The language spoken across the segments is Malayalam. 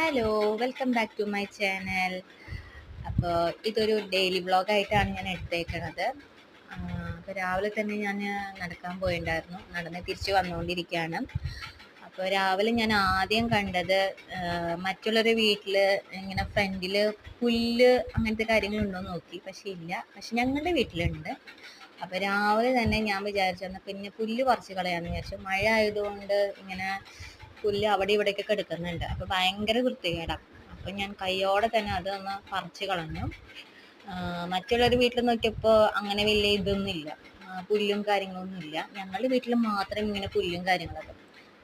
Hello, welcome back to my channel. അപ്പോൾ ഇതൊരു ഡെയിലി വ്ളോഗായിട്ടാണ് ഞാൻ എടുത്തേക്കണത്. അപ്പോൾ രാവിലെ തന്നെ ഞാൻ നടക്കാൻ പോയിണ്ടായിരുന്നു. നടന്ന് തിരിച്ച് വന്നുകൊണ്ടിരിക്കുകയാണ്. അപ്പോൾ രാവിലെ ഞാൻ ആദ്യം കണ്ടത് മറ്റുള്ളൊരു വീട്ടിൽ ഇങ്ങനെ ഫ്രണ്ടിൽ പുല്ല് അങ്ങനത്തെ കാര്യങ്ങളുണ്ടോ എന്ന് നോക്കി. പക്ഷേ ഇല്ല. പക്ഷെ ഞങ്ങളുടെ വീട്ടിലുണ്ട്. അപ്പോൾ രാവിലെ തന്നെ ഞാൻ വിചാരിച്ചു പിന്നെ പുല്ല് പറിച്ച് കളയാമെന്ന് വിചാരിച്ചു. മഴ ആയതുകൊണ്ട് ഇങ്ങനെ പുല്ല് അവിടെ ഇവിടെയൊക്കെ കിടക്കുന്നുണ്ട്. അപ്പോൾ ഭയങ്കര വൃത്തികേടാണ്. അപ്പോൾ ഞാൻ കയ്യോടെ തന്നെ അതൊന്ന് പറിച്ച് കളഞ്ഞു. മറ്റുള്ളൊരു വീട്ടിൽ നോക്കിയപ്പോൾ അങ്ങനെ വലിയ ഇതൊന്നുമില്ല, പുല്ലും കാര്യങ്ങളൊന്നും ഇല്ല. ഞങ്ങളുടെ വീട്ടിൽ മാത്രം ഇങ്ങനെ പുല്ലും കാര്യങ്ങളൊക്കെ.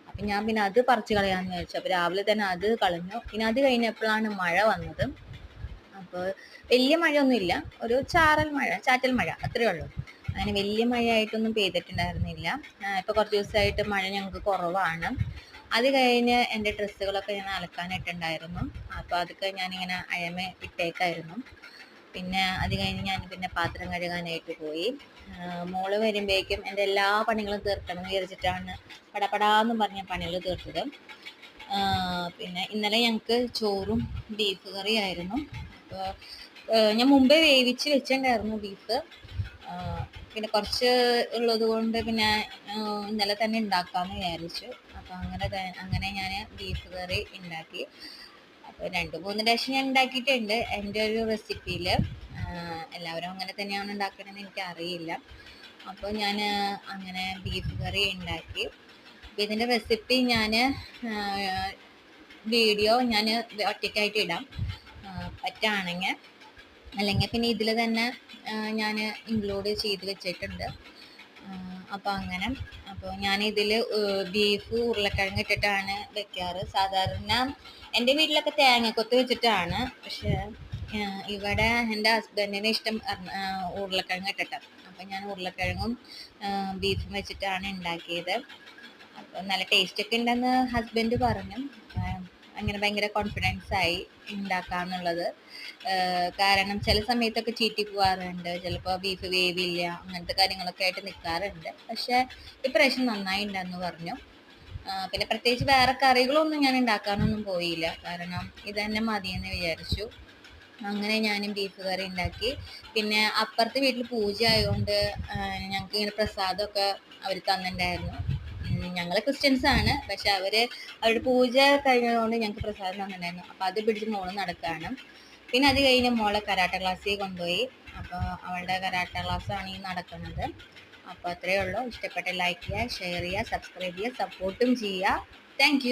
അപ്പം ഞാൻ പിന്നെ അത് പറിച്ച് കളയാമെന്ന് വിചാരിച്ചു. അപ്പോൾ രാവിലെ തന്നെ അത് കളഞ്ഞു. പിന്നെ അത് കഴിഞ്ഞപ്പോഴാണ് മഴ വന്നത്. അപ്പോൾ വലിയ മഴയൊന്നുമില്ല, ഒരു ചാറ്റൽ മഴ അത്രയേ ഉള്ളൂ. അങ്ങനെ വലിയ മഴയായിട്ടൊന്നും പെയ്തിട്ടുണ്ടായിരുന്നില്ല. ഇപ്പോൾ കുറച്ച് ദിവസമായിട്ട് മഴ ഞങ്ങൾക്ക് കുറവാണ്. അത് കഴിഞ്ഞ് എൻ്റെ ഡ്രസ്സുകളൊക്കെ ഞാൻ അലക്കാനിട്ടുണ്ടായിരുന്നു. അപ്പോൾ അതൊക്കെ ഞാനിങ്ങനെ അയമ ഇട്ടേക്കായിരുന്നു. പിന്നെ അത് കഴിഞ്ഞ് ഞാൻ പിന്നെ പാത്രം കഴുകാനായിട്ട് പോയി. മോള് വരുമ്പോഴേക്കും എൻ്റെ എല്ലാ പണികളും തീർക്കണം എന്ന് വിചാരിച്ചിട്ടാണ് പടപടാന്നും പറഞ്ഞ പണികൾ തീർത്തത്. പിന്നെ ഇന്നലെ ഞങ്ങൾക്ക് ചോറും ബീഫ് കറിയായിരുന്നു. അപ്പോൾ ഞാൻ മുമ്പേ വേവിച്ച് വെച്ചിട്ടുണ്ടായിരുന്നു ബീഫ്. പിന്നെ കുറച്ച് ഉള്ളത് കൊണ്ട് പിന്നെ ഇന്നലെ തന്നെ ഉണ്ടാക്കാമെന്ന് വിചാരിച്ചു. അപ്പോൾ അങ്ങനെ ഞാൻ ബീഫ് കറി ഉണ്ടാക്കി. അപ്പോൾ 2-3 ഡിഷ് ഞാൻ ഉണ്ടാക്കിയിട്ടുണ്ട് എൻ്റെ ഒരു റെസിപ്പിയിൽ. എല്ലാവരും അങ്ങനെ തന്നെയാണ് ഉണ്ടാക്കണമെന്ന് എനിക്കറിയില്ല. അപ്പോൾ ഞാൻ അങ്ങനെ ബീഫ് കറി ഉണ്ടാക്കി. അപ്പോൾ ഇതിൻ്റെ റെസിപ്പി ഞാൻ വീഡിയോ ഞാൻ ഒറ്റയ്ക്കായിട്ട് ഇടാം പറ്റുകയാണെങ്കിൽ. അല്ലെങ്കിൽ പിന്നെ ഇതിൽ തന്നെ ഞാൻ ഇൻക്ലൂഡ് ചെയ്ത് വെച്ചിട്ടുണ്ട്. അപ്പോൾ ഞാനിതിൽ ബീഫ് ഉരുളക്കിഴങ്ങ് ഇട്ടിട്ടാണ് വെക്കാറ്. സാധാരണ എൻ്റെ വീട്ടിലൊക്കെ തേങ്ങക്കൊത്ത് വെച്ചിട്ടാണ്. പക്ഷേ ഇവിടെ എൻ്റെ ഹസ്ബൻഡിന് ഇഷ്ടം ഉരുളക്കിഴങ്ങ് ഇട്ടിട്ടാണ്. അപ്പോൾ ഞാൻ ഉരുളക്കിഴങ്ങും ബീഫും വെച്ചിട്ടാണ് ഉണ്ടാക്കിയത്. അപ്പോൾ നല്ല ടേസ്റ്റൊക്കെ ഉണ്ടെന്ന് ഹസ്ബൻഡ് പറഞ്ഞു. അങ്ങനെ ഭയങ്കര കോൺഫിഡൻസ് ആയി ഉണ്ടാക്കാന്നുള്ളത്. കാരണം ചില സമയത്തൊക്കെ ചീറ്റി പോകാറുണ്ട്, ചിലപ്പോൾ ബീഫ് വേവില്ല, അങ്ങനത്തെ കാര്യങ്ങളൊക്കെ ആയിട്ട് നിൽക്കാറുണ്ട്. പക്ഷേ ഇപ്രാവശ്യം നന്നായിട്ടുണ്ടെന്ന് പറഞ്ഞു. പിന്നെ പ്രത്യേകിച്ച് വേറെ കറികളൊന്നും ഞാൻ ഉണ്ടാക്കാനൊന്നും പോയില്ല, കാരണം ഇത് തന്നെ മതിയെന്ന് വിചാരിച്ചു. അങ്ങനെ ഞാനും ബീഫ് കറി ഉണ്ടാക്കി. പിന്നെ അപ്പുറത്തെ വീട്ടിൽ പൂജ ആയതുകൊണ്ട് ഞങ്ങൾക്ക് ഇങ്ങനെ പ്രസാദമൊക്കെ അവർ തന്നിട്ടുണ്ടായിരുന്നു. ഞങ്ങൾ ക്രിസ്ത്യൻസ് ആണ്, പക്ഷെ അവരുടെ പൂജ കഴിഞ്ഞതുകൊണ്ട് ഞങ്ങൾക്ക് പ്രസാദം തന്നിട്ടുണ്ടായിരുന്നു. അപ്പോൾ അത് പിടിച്ച് മോള് നടക്കുകയാണ്. പിന്നെ അത് കഴിഞ്ഞ് മോളെ കരാട്ട ക്ലാസ്സിൽ കൊണ്ടുപോയി. അപ്പോൾ അവളുടെ കരാട്ട ക്ലാസ്സാണ് ഈ നടക്കുന്നത്. അപ്പോൾ അത്രയേ ഉള്ളൂ. ഇഷ്ടപ്പെട്ട ലൈക്ക് ചെയ്യുക, ഷെയർ ചെയ്യുക, സബ്സ്ക്രൈബ് ചെയ്യുക, സപ്പോർട്ടും ചെയ്യുക. താങ്ക്